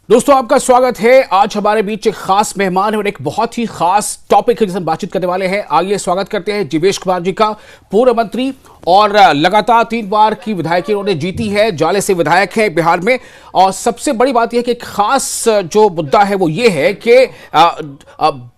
दोस्तों आपका स्वागत है। आज हमारे बीच एक खास मेहमान है और एक बहुत ही खास टॉपिक है जिससे हम बातचीत करने वाले हैं। आइए स्वागत करते हैं जीवेश कुमार जी का, पूर्व मंत्री और लगातार 3 बार की विधायकी उन्होंने जीती है, जाले से विधायक है बिहार में। और सबसे बड़ी बात यह कि एक खास जो मुद्दा है वो ये है कि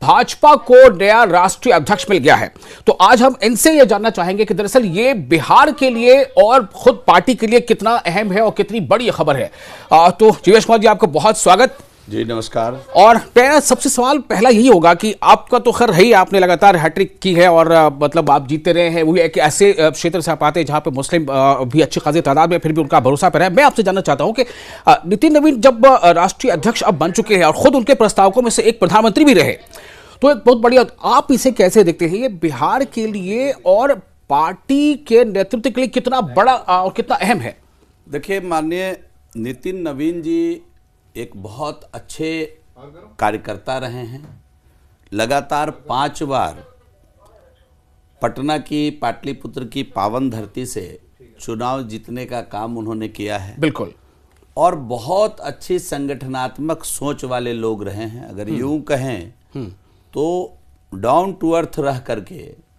भाजपा को नया राष्ट्रीय अध्यक्ष मिल गया है। तो आज हम इनसे ये जानना चाहेंगे कि दरअसल ये बिहार के लिए और खुद पार्टी के लिए कितना अहम है और कितनी बड़ी खबर है। तो जीवेश कुमार जी आपका बहुत स्वागत जी। नमस्कार। और मेरा सबसे सवाल पहला यही होगा कि आपका तो खैर है ही, आपने लगातार हैट्रिक की है और मतलब आप जीतते रहे हैं। वो एक ऐसे क्षेत्र से आप आते हैं जहां पे मुस्लिम भी अच्छी खासी तादाद में, फिर भी उनका भरोसा पर है। मैं आपसे जानना चाहता हूं कि नितिन नवीन जब राष्ट्रीय अध्यक्ष अब बन चुके हैं और खुद उनके प्रस्तावकों में से एक प्रधानमंत्री भी रहे, तो एक बहुत बढ़िया, आप इसे कैसे देखते हैं? ये बिहार के लिए और पार्टी के नेतृत्व के लिए कितना बड़ा और कितना अहम है? देखिए, माननीय नितिन नवीन जी एक बहुत अच्छे कार्यकर्ता रहे हैं। लगातार 5 बार पटना की, पाटलिपुत्र की पावन धरती से चुनाव जीतने का काम उन्होंने किया है। बिल्कुल। और बहुत अच्छी संगठनात्मक सोच वाले लोग रहे हैं। अगर यूं कहें तो डाउन टू अर्थ रह करके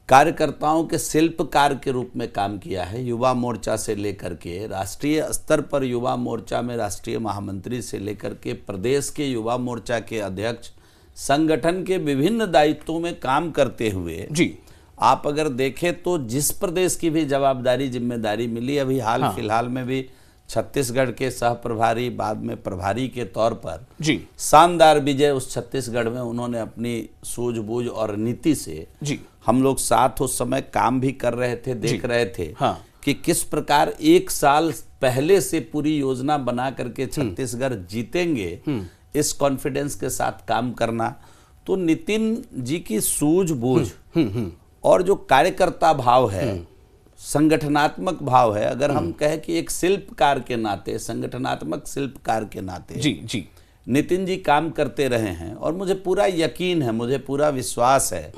कार्यकर्ताओं के शिल्पकार के रूप में काम किया है। युवा मोर्चा से लेकर के राष्ट्रीय स्तर पर युवा मोर्चा में राष्ट्रीय महामंत्री से लेकर के प्रदेश के युवा मोर्चा के अध्यक्ष, संगठन के विभिन्न दायित्वों में काम करते हुए जी आप अगर देखें तो जिस प्रदेश की भी जवाबदारी जिम्मेदारी मिली, अभी हाल फिलहाल में भी छत्तीसगढ़ के सह प्रभारी, बाद में प्रभारी के तौर पर जी शानदार विजय उस छत्तीसगढ़ में उन्होंने अपनी सूझबूझ और नीति से जी हम लोग साथ उस समय काम भी कर रहे थे, देख रहे थे कि किस प्रकार 1 साल पहले से पूरी योजना बना करके छत्तीसगढ़ जीतेंगे, इस कॉन्फिडेंस के साथ काम करना। तो नितिन जी की सूझबूझ और जो कार्यकर्ता भाव है, संगठनात्मक भाव है, अगर हम कहें कि एक शिल्पकार के नाते, संगठनात्मक शिल्पकार के नाते जी नितिन जी काम करते रहे हैं। और मुझे पूरा यकीन है, मुझे पूरा विश्वास है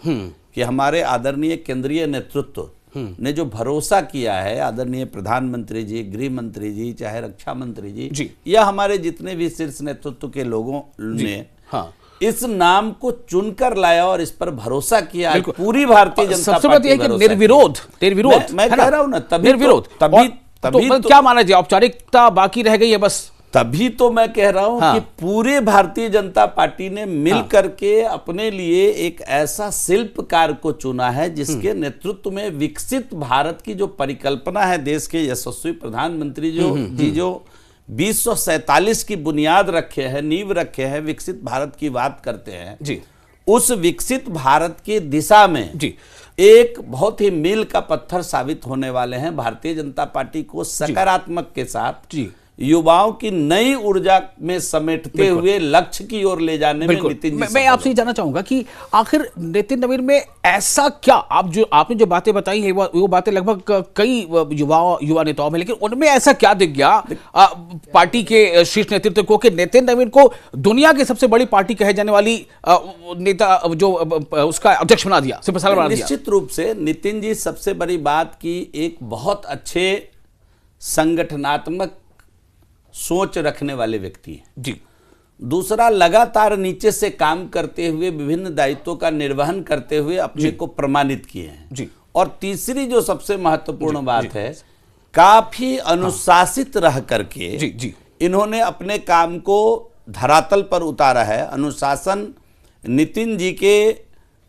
कि हमारे आदरणीय केंद्रीय नेतृत्व ने जो भरोसा किया है, आदरणीय प्रधानमंत्री जी, गृह मंत्री जी, चाहे रक्षा मंत्री जी या हमारे जितने भी शीर्ष नेतृत्व के लोगों ने इस नाम को चुनकर लाया और इस पर भरोसा किया। पूरी भारतीय जनता पार्टी है कि निर्विरोध मैं कह रहा हूं ना, तभी निर्विरोध। तभी तो क्या माना जाए, औपचारिकता बाकी रह गई है बस। तभी तो मैं कह रहा हूं कि पूरे भारतीय जनता पार्टी ने मिल करके अपने लिए एक ऐसा शिल्पकार को चुना है जिसके नेतृत्व में विकसित भारत की जो परिकल्पना है, देश के यशस्वी प्रधानमंत्री जो 2047 की बुनियाद रखे हैं, नींव रखे हैं, विकसित भारत की बात करते हैं जी। उस विकसित भारत की दिशा में जी एक बहुत ही मील का पत्थर साबित होने वाले हैं। भारतीय जनता पार्टी को सकारात्मक के साथ जी युवाओं की नई ऊर्जा में समेटते हुए लक्ष्य की ओर ले जाने में नितिन जी। मैं आपसे जानना चाहूंगा कि आखिर नितिन नवीन में ऐसा क्या, आपने जो बातें बताई है वो बातें लगभग कई युवा नेताओं में, लेकिन उनमें ऐसा क्या दिख गया पार्टी के शीर्ष नेतृत्व को कि नितिन नवीन को दुनिया की सबसे बड़ी पार्टी कहे जाने वाली नेता जो उसका अध्यक्ष बना दिया, सिर्फ बना दिया? निश्चित रूप से नितिन जी सबसे बड़ी बात की एक बहुत अच्छे संगठनात्मक सोच रखने वाले व्यक्ति हैं जी। दूसरा, लगातार नीचे से काम करते हुए, विभिन्न दायित्वों का निर्वहन करते हुए अपने को प्रमाणित किए हैं जी। और तीसरी जो सबसे महत्वपूर्ण बात है, काफी अनुशासित रह करके जी जी इन्होंने अपने काम को धरातल पर उतारा है। अनुशासन नितिन जी के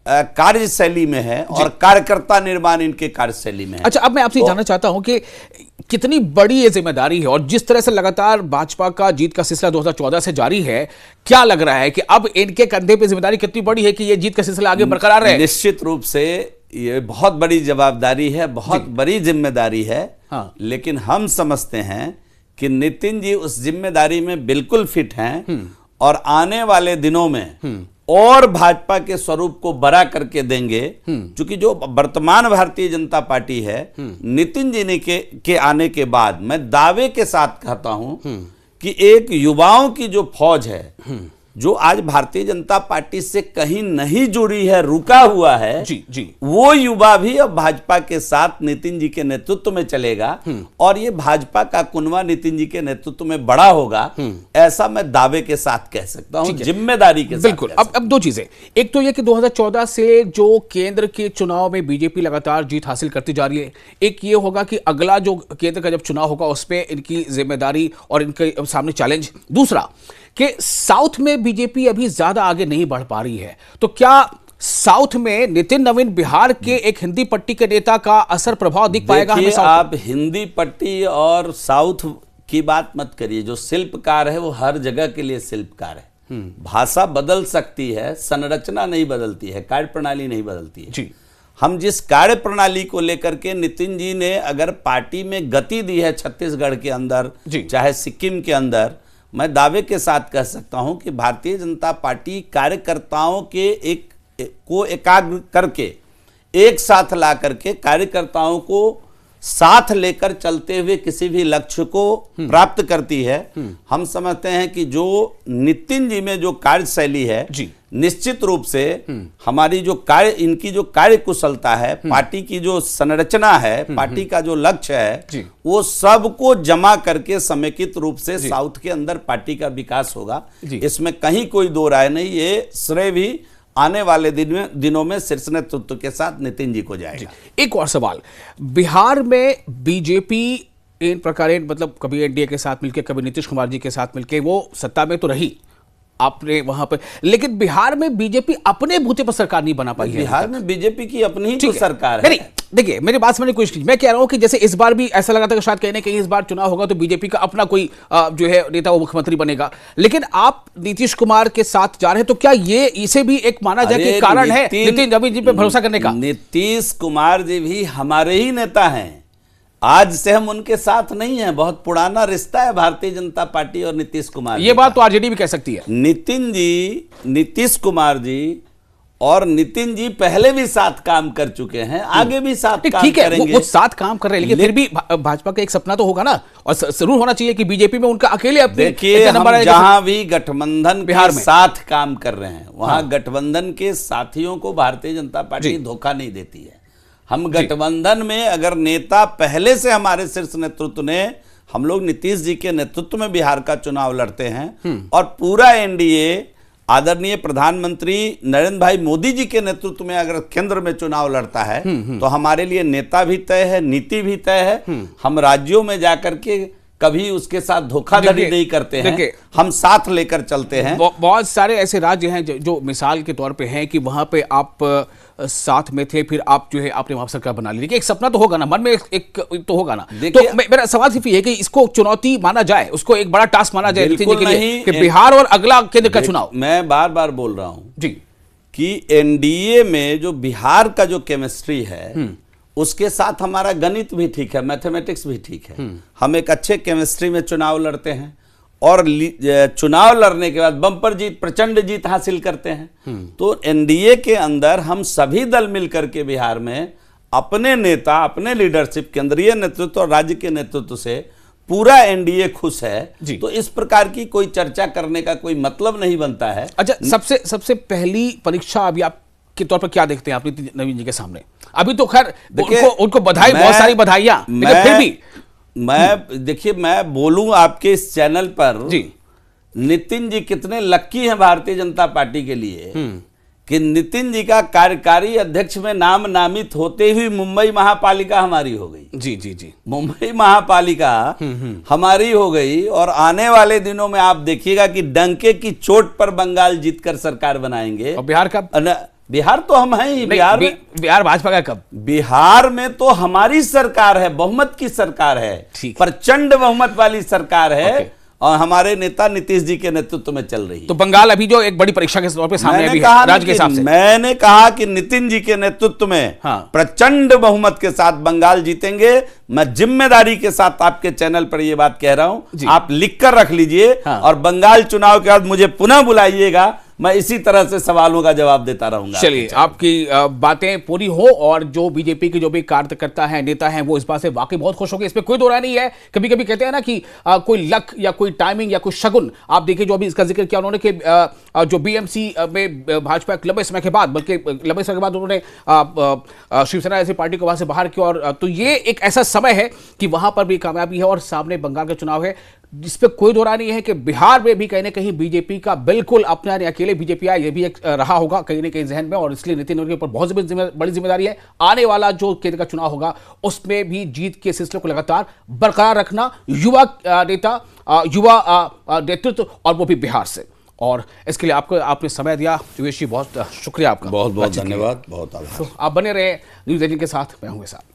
कार्यशैली में है और कार्यकर्ता निर्माण इनके कार्यशैली में है। अच्छा, अब मैं आपसे जानना चाहता हूं कि कितनी बड़ी ये जिम्मेदारी है और जिस तरह से लगातार भाजपा का जीत का सिलसिला 2014 से जारी है, क्या लग रहा है कि अब इनके कंधे पे जिम्मेदारी कितनी बड़ी है कि ये जीत का सिलसिला आगे बरकरार रहे? निश्चित रूप से ये बहुत बड़ी जवाबदारी है, बहुत बड़ी जिम्मेदारी है। लेकिन हम समझते हैं कि नितिन जी उस जिम्मेदारी में बिल्कुल फिट हैं और आने वाले दिनों में और भाजपा के स्वरूप को बड़ा करके देंगे। क्योंकि जो वर्तमान भारतीय जनता पार्टी है, नितिन जी ने के आने के बाद मैं दावे के साथ कहता हूं कि एक युवाओं की जो फौज है जो आज भारतीय जनता पार्टी से कहीं नहीं जुड़ी है, रुका हुआ है, जी जी, वो युवा भी अब भाजपा के साथ नितिन जी के नेतृत्व में चलेगा और ये भाजपा का कुनवा नितिन जी के नेतृत्व में बड़ा होगा, ऐसा मैं दावे के साथ कह सकता हूं, जिम्मेदारी के साथ। बिल्कुल। अब दो चीजें, एक तो ये कि 2014 से जो केंद्र के चुनाव में बीजेपी लगातार जीत हासिल करती जा रही है, एक ये होगा कि अगला जो केंद्र का जब चुनाव होगा उस पर इनकी जिम्मेदारी और इनके सामने चैलेंज। दूसरा कि साउथ में बीजेपी अभी ज्यादा आगे नहीं बढ़ पा रही है, तो क्या साउथ में नितिन नवीन बिहार के एक हिंदी पट्टी के नेता का असर प्रभाव दिख पाएगा हमें साउथ में? आप हिंदी पट्टी और साउथ की बात मत करिए, जो शिल्पकार है वो हर जगह के लिए शिल्पकार है। भाषा बदल सकती है, संरचना नहीं बदलती है, कार्य प्रणाली नहीं बदलती है जी। हम जिस कार्य प्रणाली को लेकर के नितिन जी ने अगर पार्टी में गति दी है छत्तीसगढ़ के अंदर, चाहे सिक्किम के अंदर, मैं दावे के साथ कह सकता हूं कि भारतीय जनता पार्टी कार्यकर्ताओं के को एकाग्र करके एक साथ ला करके कार्यकर्ताओं को साथ लेकर चलते हुए किसी भी लक्ष्य को प्राप्त करती है। हम समझते हैं कि जो नितिन जी में जो कार्यशैली है, निश्चित रूप से हमारी जो इनकी जो कार्य कुशलता है, पार्टी की जो संरचना है, पार्टी का जो लक्ष्य है, वो सबको जमा करके समेकित रूप से साउथ के अंदर पार्टी का विकास होगा। इसमें कहीं कोई दो राय नहीं। ये श्रेय भी आने वाले दिनों में शीर्ष नेतृत्व के साथ नितिन जी को जाएगा। एक और सवाल, बिहार में बीजेपी इन प्रकार मतलब कभी एनडीए के साथ मिलकर, कभी नीतीश कुमार जी के साथ मिलकर वो सत्ता में तो रही आपने वहां पर, लेकिन बिहार में बीजेपी अपने बूते पर सरकार नहीं बना पाई है। बिहार में बीजेपी की अपनी ही तो सरकार है। देखिए मेरी बात समझने की कोशिश कीजिए। मैं कह रहा हूं कि जैसे इस बार भी ऐसा लगा था कि शायद कहीं ना कहीं इस बार चुनाव होगा तो बीजेपी का अपना कोई जो है नेता वो मुख्यमंत्री बनेगा, लेकिन आप नीतीश कुमार के साथ जा रहे हैं, तो क्या ये इसे भी एक माना जाए कि कारण है नितिन नवीन जी पे भरोसा करने का? नीतीश कुमार जी भी हमारे ही नेता हैं, आज से हम उनके साथ नहीं हैं। बहुत पुराना रिश्ता है भारतीय जनता पार्टी और नीतीश कुमार। ये बात तो आरजेडी भी कह सकती है। नितिन जी, नीतीश कुमार जी और नितिन जी पहले भी साथ काम कर चुके हैं, आगे भी साथ काम करेंगे। वो साथ काम कर रहे हैं, लेकिन फिर भी भाजपा का एक सपना तो होगा ना, और जरूर होना चाहिए कि बीजेपी में उनका अकेले। देखिए, हम जहां भी गठबंधन बिहार में साथ काम कर रहे हैं, वहां गठबंधन के साथियों को भारतीय जनता पार्टी धोखा नहीं देती है। हम गठबंधन में अगर नेता पहले से हमारे शीर्ष नेतृत्व ने, हम लोग नीतीश जी के नेतृत्व में बिहार का चुनाव लड़ते हैं और पूरा एनडीए आदरणीय प्रधानमंत्री नरेंद्र भाई मोदी जी के नेतृत्व में अगर केंद्र में चुनाव लड़ता है तो हमारे लिए नेता भी तय है, नीति भी तय है। हम राज्यों में जाकर के कभी उसके साथ धोखाधड़ी नहीं करते हैं, हम साथ लेकर चलते हैं। बहुत सारे ऐसे राज्य हैं जो मिसाल के तौर पे हैं कि वहां पे आप साथ में थे, फिर आप जो है आपने वहां सरकार बना ली। एक सपना तो होगा ना, मन में एक तो होगा ना। तो मेरा सवाल सिर्फ ये है कि इसको चुनौती माना जाए, उसको एक बड़ा टास्क माना जाए नितिन जी के लिए कि बिहार और अगला केंद्र का चुनाव। मैं बार बार बोल रहा हूं जी कि एनडीए में जो बिहार का जो केमिस्ट्री है उसके साथ हमारा गणित भी ठीक है, मैथमेटिक्स भी ठीक है। हम एक अच्छे केमिस्ट्री में चुनाव लड़ते हैं और चुनाव लड़ने के बाद बम्पर जीत, प्रचंड जीत हासिल करते हैं। तो एनडीए के अंदर हम सभी दल मिलकर के बिहार में अपने नेता, अपने लीडरशिप, केंद्रीय नेतृत्व और राज्य के नेतृत्व से पूरा एनडीए खुश है। तो इस प्रकार की कोई चर्चा करने का कोई मतलब नहीं बनता है। अच्छा, सबसे पहली परीक्षा अभी आप के तौर पर क्या देखते हैं आप नितिन नवीन जी के सामने? अभी तो खैर उनको बधाई, बहुत सारी बधाइयां, लेकिन फिर भी देखिए, मैं बोलूं आपके इस चैनल पर जी, नितिन जी कितने लक्की हैं भारतीय जनता पार्टी के लिए कि नितिन जी का कार्यकारी अध्यक्ष में नाम नामित होते हुए मुंबई महापालिका हमारी हो गई। जी जी जी, मुंबई महापालिका हमारी हो गई और आने वाले दिनों में आप देखिएगा कि डंके की चोट पर बंगाल जीतकर सरकार बनाएंगे। और बिहार का, बिहार तो हम हैं ही। बिहार भाजपा का कब? बिहार में तो हमारी सरकार है, बहुमत की सरकार है, प्रचंड बहुमत वाली सरकार है और हमारे नेता नीतीश जी के नेतृत्व में चल रही है। तो बंगाल अभी जो एक बड़ी परीक्षा के तौर पे सामने अभी है राज्य के हिसाब से। मैंने कहा कि नितिन जी के नेतृत्व में प्रचंड बहुमत के साथ बंगाल जीतेंगे। मैं जिम्मेदारी के साथ आपके चैनल पर यह बात कह रहा हूं, आप लिख कर रख लीजिए और बंगाल चुनाव के बाद मुझे पुनः बुलाइएगा, मैं इसी तरह से सवालों का जवाब देता रहूंगा। चलिए, आपकी बातें पूरी हो और जो बीजेपी के जो भी कार्यकर्ता हैं, नेता हैं, वो इस बात से वाकई बहुत खुश हो गए, इसमें कोई दो राय नहीं है। कभी कभी कहते हैं ना कि कोई लक या कोई टाइमिंग या कोई शगुन। आप देखिए जो अभी इसका जिक्र किया उन्होंने कि जो बीएमसी में भाजपा एक लंबे समय के बाद, बल्कि लंबे समय के बाद उन्होंने शिवसेना ऐसी पार्टी को वहां से बाहर किया, और तो ये एक ऐसा समय है कि वहां पर भी कामयाबी है और सामने बंगाल का चुनाव है, जिस पे कोई दो राय नहीं है कि बिहार में भी कहीं ना कहीं बीजेपी का बिल्कुल अपना नहीं, अकेले बीजेपी आए, ये भी एक रहा होगा कहीं ना कहीं जहन में, और इसलिए नितिन के ऊपर बहुत बड़ी जिम्मेदारी है। आने वाला जो केंद्र का चुनाव होगा उसमें भी जीत के सिलसिले को लगातार बरकरार रखना, युवा नेता, युवा नेतृत्व, और वो भी बिहार से। और इसके लिए आपने समय दिया जीवेश जी, बहुत शुक्रिया आपका। बहुत बहुत धन्यवाद, बहुत आभार। तो आप बने रहे न्यूज़ 18 के साथ, मैं हूं साथ।